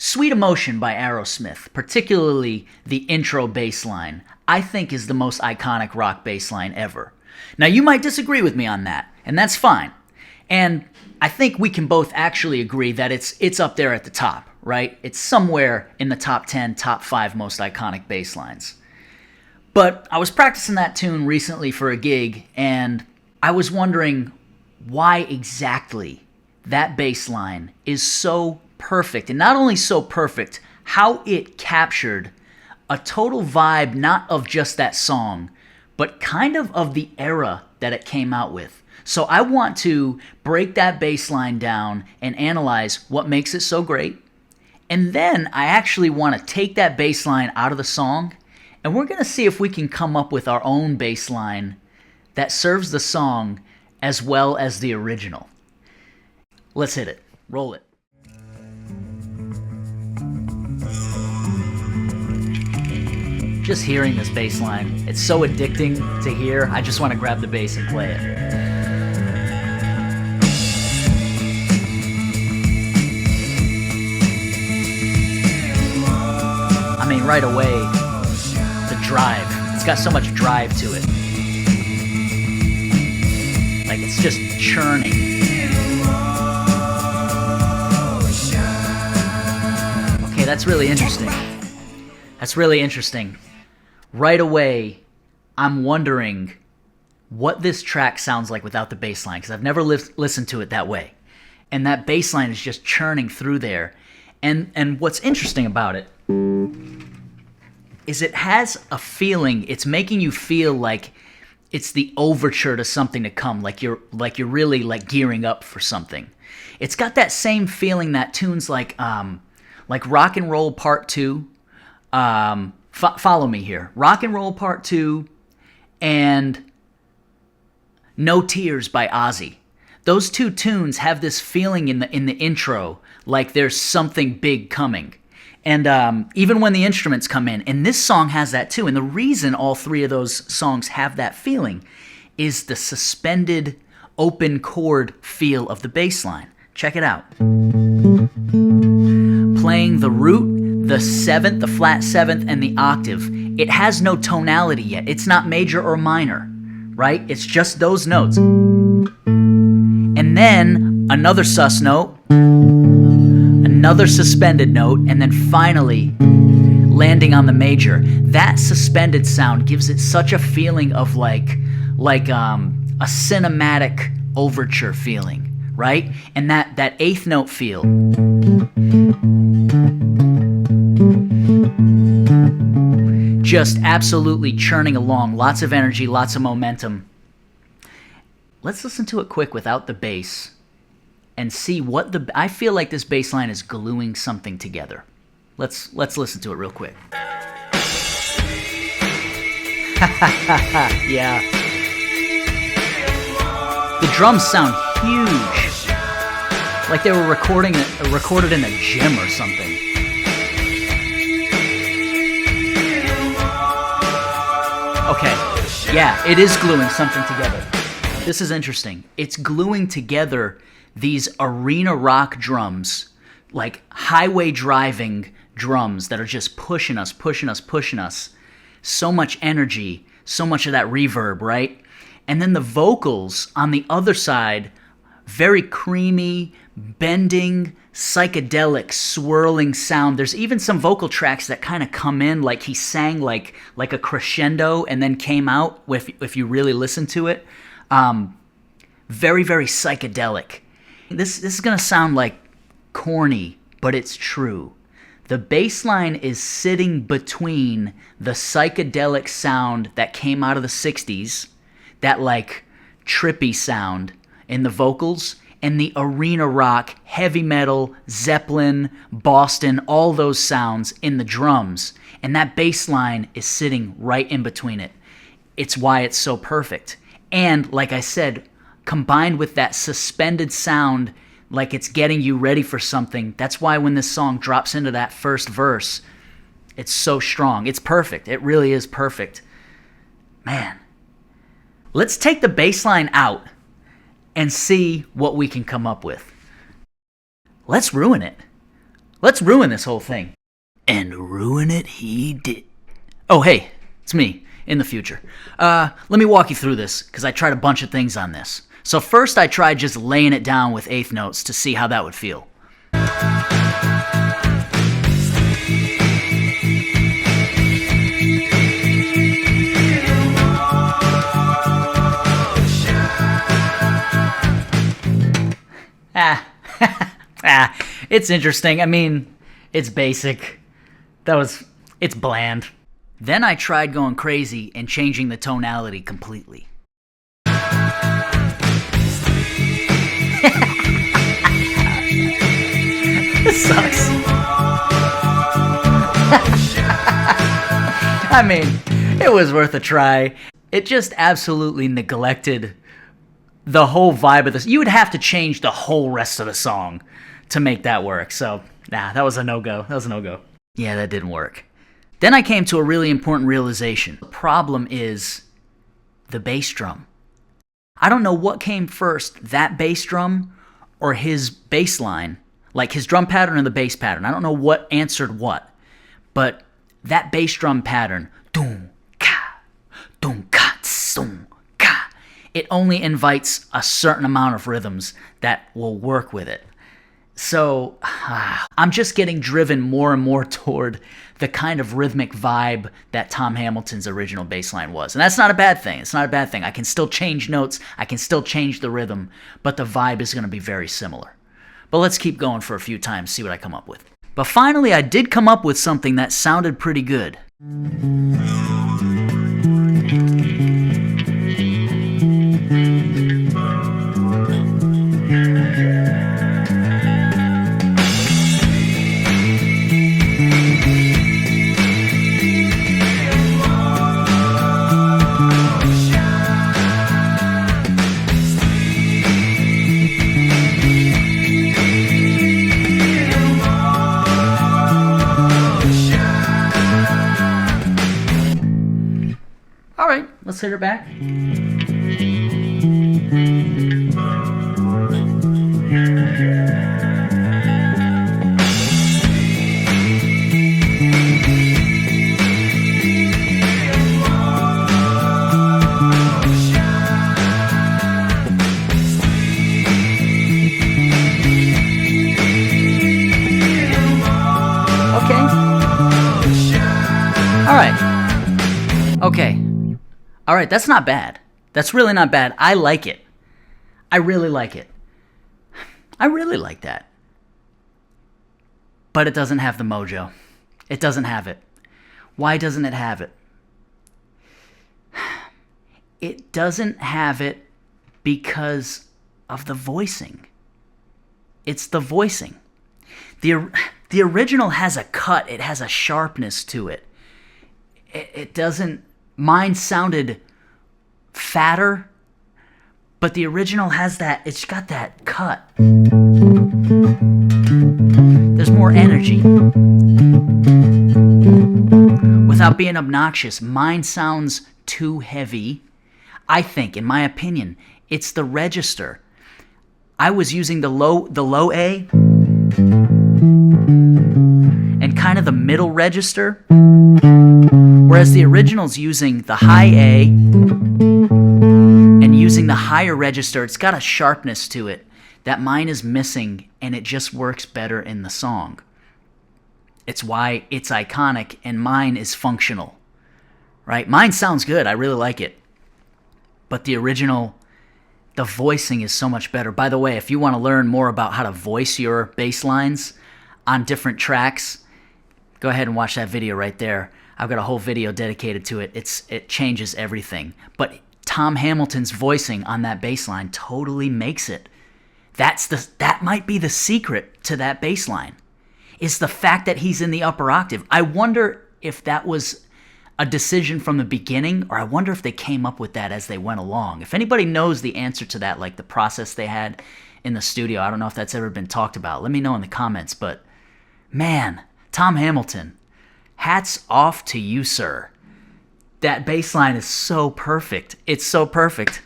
Sweet Emotion by Aerosmith, particularly the intro bass line, I think is the most iconic rock bass line ever. Now, you might disagree with me on that, and that's fine. And I think we can both actually agree that it's up there at the top, right? It's somewhere in the top 10, top 5 most iconic bass lines. But I was practicing that tune recently for a gig, and I was wondering why exactly that bass line is so perfect. And not only so perfect, how it captured a total vibe, not of just that song, but kind of the era that it came out with. So I want to break that bass line down and analyze what makes it so great. And then I actually want to take that bass line out of the song, and we're going to see if we can come up with our own bass line that serves the song as well as the original. Let's hit it. Roll it. Just hearing this bass line, it's so addicting to hear. I just want to grab the bass and play it. I mean, right away, the drive. It's got so much drive to it. Like, it's just churning. Okay, that's really interesting. That's really interesting. Right away, I'm wondering what this track sounds like without the bass line, because I've never listened to it that way. And that bass line is just churning through there. And what's interesting about it is it has a feeling, it's making you feel like it's the overture to something to come, like you're really like gearing up for something. It's got that same feeling that tunes like Rock and Roll Part 2, follow me here. Rock and Roll Part 2 and No Tears by Ozzy. Those two tunes have this feeling in the intro like there's something big coming. And even when the instruments come in, and this song has that too. And the reason all three of those songs have that feeling is the suspended open chord feel of the bass line. Check it out. Playing the root, the seventh, the flat seventh, and the octave. It has no tonality yet. It's not major or minor, right? It's just those notes. And then another sus note, another suspended note, and then finally landing on the major. That suspended sound gives it such a feeling of like a cinematic overture feeling, right? And that eighth note feel. Just absolutely churning along. Lots of energy, lots of momentum. Let's listen to it quick without the bass and see what I feel like this bass line is gluing something together. Let's listen to it real quick. Yeah. The drums sound huge. Like they were recorded in a gym or something. Okay, yeah, it is gluing something together. This is interesting. It's gluing together these arena rock drums, like highway driving drums that are just pushing us. So much energy, so much of that reverb, right? And then the vocals on the other side, very creamy, bending, psychedelic, swirling sound. There's even some vocal tracks that kind of come in like he sang like a crescendo and then came out if you really listen to it. Very, very psychedelic. This is going to sound like corny, but it's true. The bass line is sitting between the psychedelic sound that came out of the 60s, that like trippy sound in the vocals, and the arena rock, heavy metal, Zeppelin, Boston, all those sounds in the drums. And that bass line is sitting right in between it. It's why it's so perfect. And like I said, combined with that suspended sound, like it's getting you ready for something. That's why when this song drops into that first verse, it's so strong. It's perfect. It really is perfect. Man. Let's take the bass line out and see what we can come up with. Let's ruin it. Let's ruin this whole thing. And ruin it he did. Oh, hey, it's me in the future. Let me walk you through this, because I tried a bunch of things on this. So first I tried just laying it down with eighth notes to see how that would feel. It's interesting. I mean, it's basic. It's bland. Then I tried going crazy and changing the tonality completely. This sucks. I mean, it was worth a try. It just absolutely neglected the whole vibe of this. You would have to change the whole rest of the song to make that work. So, that was a no-go. Yeah, that didn't work. Then I came to a really important realization. The problem is the bass drum. I don't know what came first, that bass drum or his bass line, like his drum pattern or the bass pattern. I don't know what answered what, but that bass drum pattern, doom ka, tsum ka, it only invites a certain amount of rhythms that will work with it. So I'm just getting driven more and more toward the kind of rhythmic vibe that Tom Hamilton's original bass line was. And that's not a bad thing. It's not a bad thing. I can still change notes. I can still change the rhythm, but the vibe is going to be very similar. But let's keep going for a few times, see what I come up with. But finally, I did come up with something that sounded pretty good. All right, let's hit her back. Okay. All right. Okay. All right, that's not bad. That's really not bad. I like it. I really like it. I really like that. But it doesn't have the mojo. It doesn't have it. Why doesn't it have it? It doesn't have it because of the voicing. It's the voicing. The original has a cut. It has a sharpness to it. It doesn't... Mine sounded fatter, but the original has that, it's got that cut. There's more energy. Without being obnoxious, mine sounds too heavy. I think, in my opinion, it's the register. I was using the low A and kind of the middle register, whereas the original's using the high A and using the higher register. It's got a sharpness to it that mine is missing, and it just works better in the song. It's why it's iconic and mine is functional, right? Mine sounds good. I really like it. But the original, the voicing is so much better. By the way, if you want to learn more about how to voice your bass lines on different tracks, go ahead and watch that video right there. I've got a whole video dedicated to it. It changes everything. But Tom Hamilton's voicing on that bass line totally makes it. That might be the secret to that bass line, is the fact that he's in the upper octave. I wonder if that was a decision from the beginning, or I wonder if they came up with that as they went along. If anybody knows the answer to that, like the process they had in the studio, I don't know if that's ever been talked about. Let me know in the comments. But man, Tom Hamilton, hats off to you, sir. That bass line is so perfect. It's so perfect.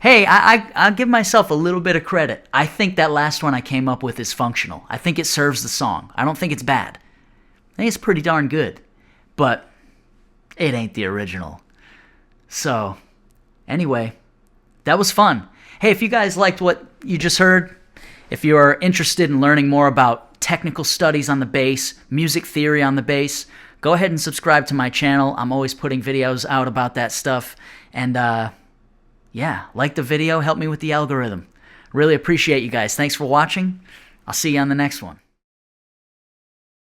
hey, I'll give myself a little bit of credit. I think that last one I came up with is functional. I think it serves the song. I don't think it's bad. I think it's pretty darn good. But it ain't the original. So, anyway, that was fun. Hey, if you guys liked what you just heard, if you're interested in learning more about technical studies on the bass, music theory on the bass, go ahead and subscribe to my channel. I'm always putting videos out about that stuff. And, yeah, like the video, help me with the algorithm. Really appreciate you guys. Thanks for watching. I'll see you on the next one.